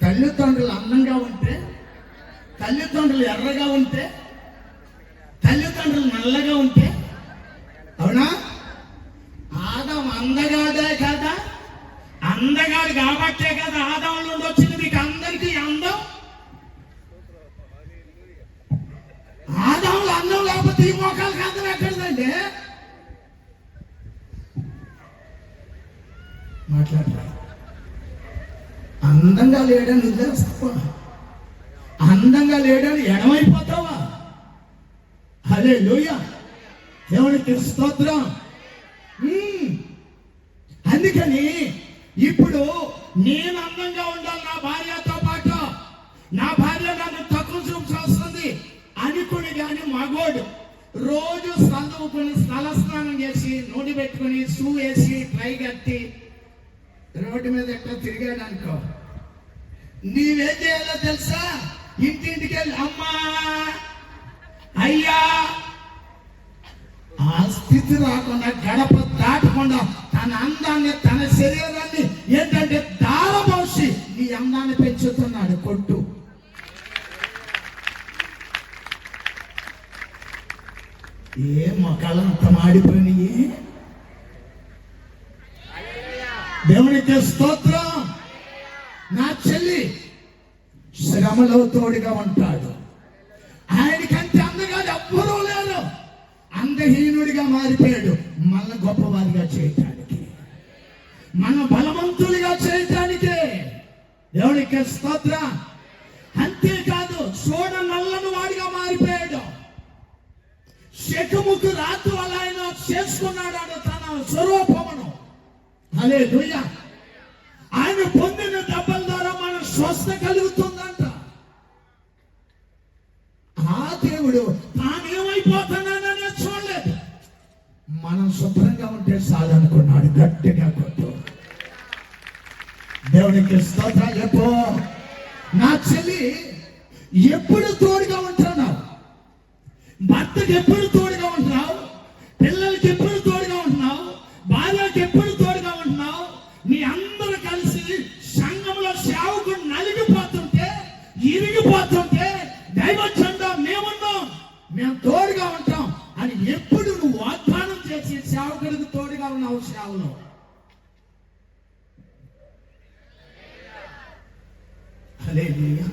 తల్లిదండ్రులు అందంగా ఉంటే, తల్లిదండ్రులు ఎర్రగా ఉంటే, తల్లిదండ్రులు నల్లగా ఉంటే, అవునా? ఆదాం అందగాడే కదా, అందగాడు కాబట్టే కదా ఆదాం నుండి వచ్చింది మీకు అందరికీ అందం. ఆదాంలో అందం లేకపోతే ఈ మోకాలకు అందం ఎక్కడదండి? మాట్లాడరా. అందంగా లేడని వదిలేస్తావా? అందంగా లేడని ఎడమైపోతావా? హల్లెలూయా, దేవునికి స్తోత్రం. అందుకని ఇప్పుడు నేను అందంగా ఉండాలి నా భార్యతో పాటు, నా భార్య నన్ను తక్కువ చూస్తుంది అనుకుని కానీ మగోడు రోజు చదువుకుని స్థల స్నానం చేసి నోటి పెట్టుకుని షూ వేసి ట్రై కట్టి రోడ్డు మీద ఎట్లా తిరిగాడు అనుకో, నీవేం చేయాలో తెలుసా? ఇంటింటికి వెళ్ళి అమ్మా అయ్యా, ఆ స్థితి రాకుండా గడప దాటకుండా తన అందాన్ని తన శరీరాన్ని ఏంటంటే దారబోసి నీ అందాన్ని పెంచుతున్నాడు కొట్టు. ఏ మొక్కలంత మాడిపోయినాయి. దేవునికి స్తోత్రం. నా చెల్లి శ్రమలో తోడుగా ఉంటాడు. ఆయనకంటే అందగా ఎవ్వరూ లేరు. అందహీనుడిగా మారిపోయాడు మన గొప్పవారిగా చేయటానికి, మన బలవంతులుగా చేయటానికే. దేవునికి స్తోత్రం. అంతేకాదు చూడ నల్లని వాడిగా మారిపోయాడు. శకుముకు రాత్రి వల్ల ఆయన చేసుకున్నాడు తన స్వరూపమును. హల్లెలూయా. ఆయన పొందిన దెబ్బల ద్వారా మన స్వస్థ కలుగుతుందంట. ఆ దేవుడు తానేమైపోతున్నాననే చూడలేదు, మనం శుభ్రంగా ఉంటే చాలనుకున్నాడు. గట్టిగా కొట్టు. దేవునికి స్తోత్రాలు చెప్పు. నా చెల్లి ఎప్పుడు తోడుగా ఉంటున్నావు, భర్తకి ఎప్పుడు తోడుగా ఉంటున్నావు, పిల్లలకి ఎప్పుడు తోడుగా ఉంటున్నావు, భార్యకి ఎప్పుడు తోడుగా ఉంటున్నావు. నీ అందరూ కలిసి సంఘంలో సేవకుడు నలిగిపోతుంటే ఇరిగిపోతుంటే దైవచండా మేమున్నాం, మేము తోడుగా ఉంటాం అని ఎప్పుడు నువ్వు వాగ్దానం చేసి సేవకుడికి తోడుగా ఉన్నావు సేవలో. హల్లెలూయా.